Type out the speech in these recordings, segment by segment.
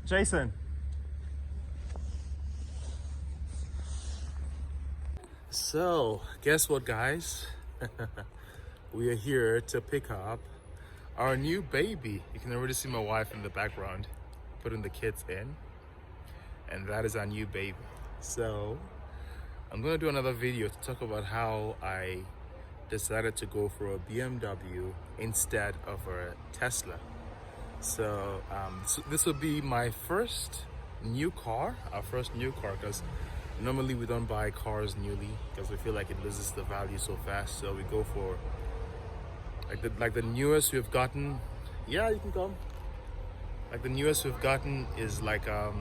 Jason. So, guess what, guys? We are here to pick up our new baby. You can already see my wife in the background putting the kids in, and that is our new baby. So I'm gonna do another video to talk about how I decided to go for a BMW instead of a Tesla. So this will be my first new car, our first new car, because normally we don't buy cars newly because we feel like it loses the value so fast. So we go for like the newest we've gotten. Yeah, you can come. Like the newest we've gotten is like I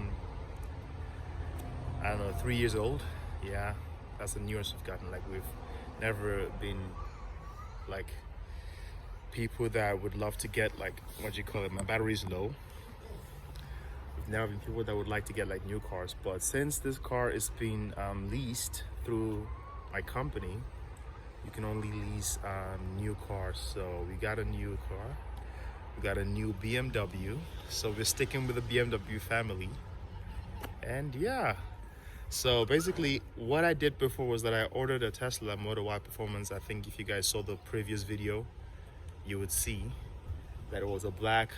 don't know, 3 years old. Yeah, that's the newest we've gotten. Like we've never been like people that would love to get like, what do you call it, my battery's low. We've never been people that would like to get like new cars, but since this car is being leased through my company, you can only lease new cars. So we got a new car, we got a new BMW, so we're sticking with the BMW family. And yeah, so basically what I did before was that I ordered a Tesla Model Y Performance. I think if you guys saw the previous video, you would see that it was a black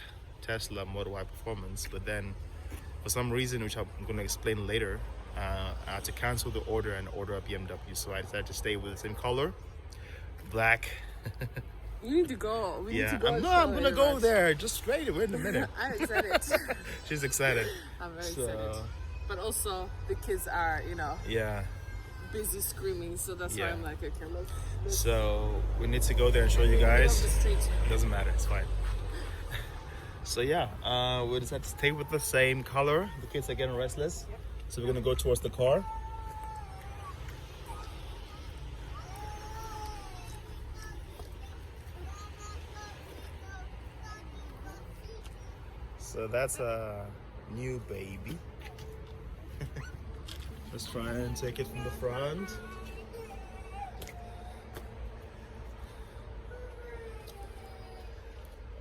Tesla Model Y Performance, but then for some reason, which I'm going to explain later, I had to cancel the order and order a BMW. So I decided to stay with the same color, black. You need to go. We need to go. I'm gonna go there. Just wait in a minute. I'm excited. She's excited. I'm very excited. But also the kids are, Yeah. busy screaming, so that's why I'm like, okay, let's So we need to go there and show you guys. Go up the street. Doesn't matter, it's fine. So yeah, we decided to stay with the same color. The kids are getting restless, so we're gonna go towards the car. So that's a new baby. Let's try and take it from the front.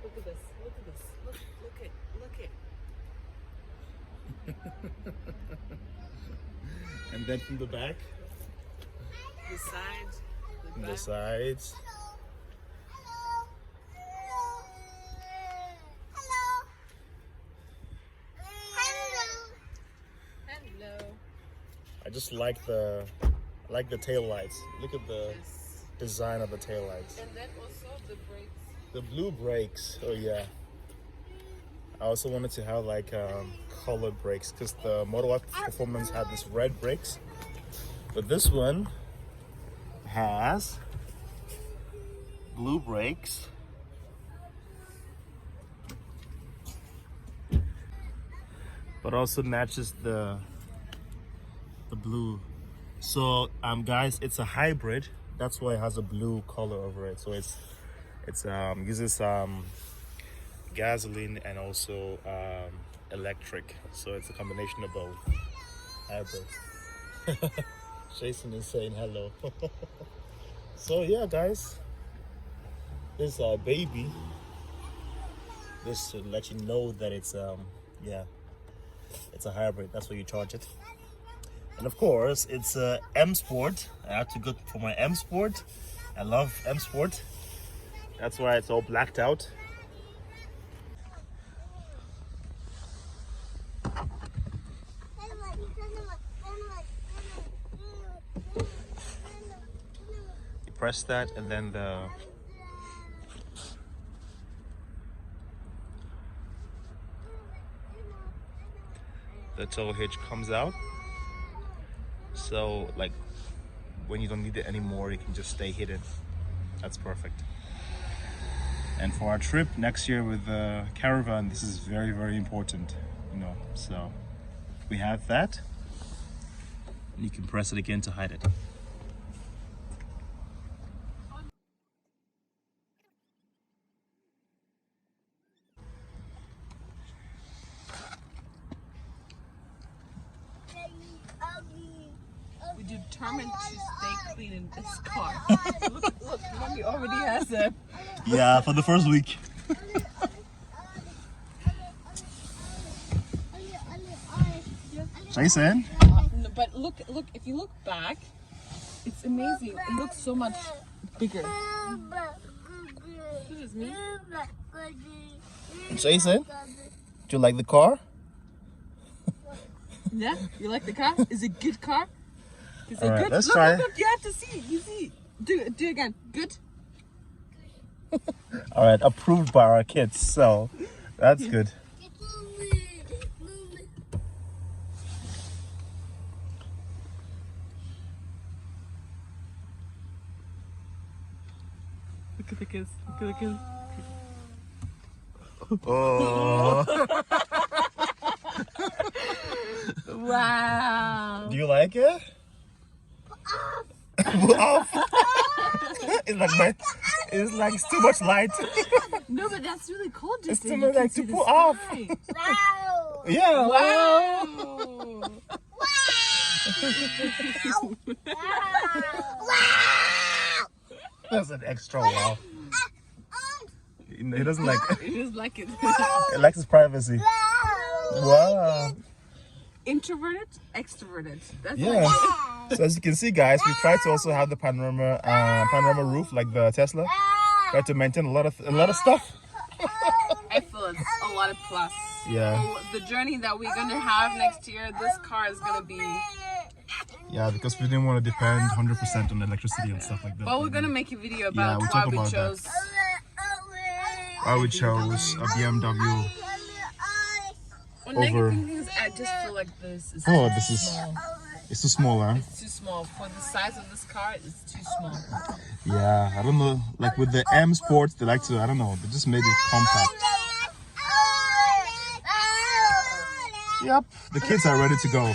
Look at this. Look at this. Look it. And then from the back. The sides. From the sides. I just like the tail lights. Look at the design of the tail lights. And then also the brakes. The blue brakes. Oh yeah. I also wanted to have like colored brakes because the Model Y Performance had this red brakes, but this one has blue brakes. But also matches the blue. So guys, it's a hybrid, that's why it has a blue color over it. So it's uses gasoline and also electric, so it's a combination of both. Hybrid. Jason is saying hello. So yeah, guys, this is our baby. Just to let you know that it's it's a hybrid. That's why you charge it. And of course, it's M Sport. I have to go for my M Sport. I love M Sport. That's why it's all blacked out. You press that, and then the tow hitch comes out. So like when you don't need it anymore, you can just stay hidden. That's perfect. And for our trip next year with the caravan, this is very, very important, so we have that, and you can press it again to hide it. We're determined to stay clean in this car. look, Mommy already has a... Yeah, for the first week. Jason? No, but look, if you look back, it's amazing. It looks so much bigger. This is me. Jason? Do you like the car? Yeah? You like the car? Is it good car? Is it Alright, good? let's Look, try. look, you have to see. You see. Do it again. Good? Alright, approved by our kids, so that's good. Look at the kids. Look at the kids. Oh. Wow. Do you like it? Off. It's like it's too much light. No, but that's really cool. It's Just too much like to pull off. Yeah. Wow. That's an extra wow. He doesn't like it. He just like it. He likes his privacy. Wow. Introverted, extroverted. That's Yeah. So as you can see, guys, we try to also have the panorama roof like the Tesla. Try to maintain a lot of stuff. I feel it's a lot of plus. Yeah. The journey that we're gonna have next year, this car is gonna be. Yeah, because we didn't want to depend 100% on electricity and stuff like that. But we're gonna make a video Yeah, about we'll why talk we about chose. Why we chose a BMW. One over- negative thing is I just feel like this is Oh, too this is- small. It's too small, huh? It's too small for the size of this car. It's too small. Yeah, I don't know. Like with the M Sports, they like to, I don't know, they just made it compact. Yep, the kids are ready to go.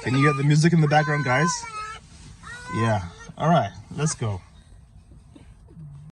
Can you hear the music in the background, guys? Yeah. All right, let's go.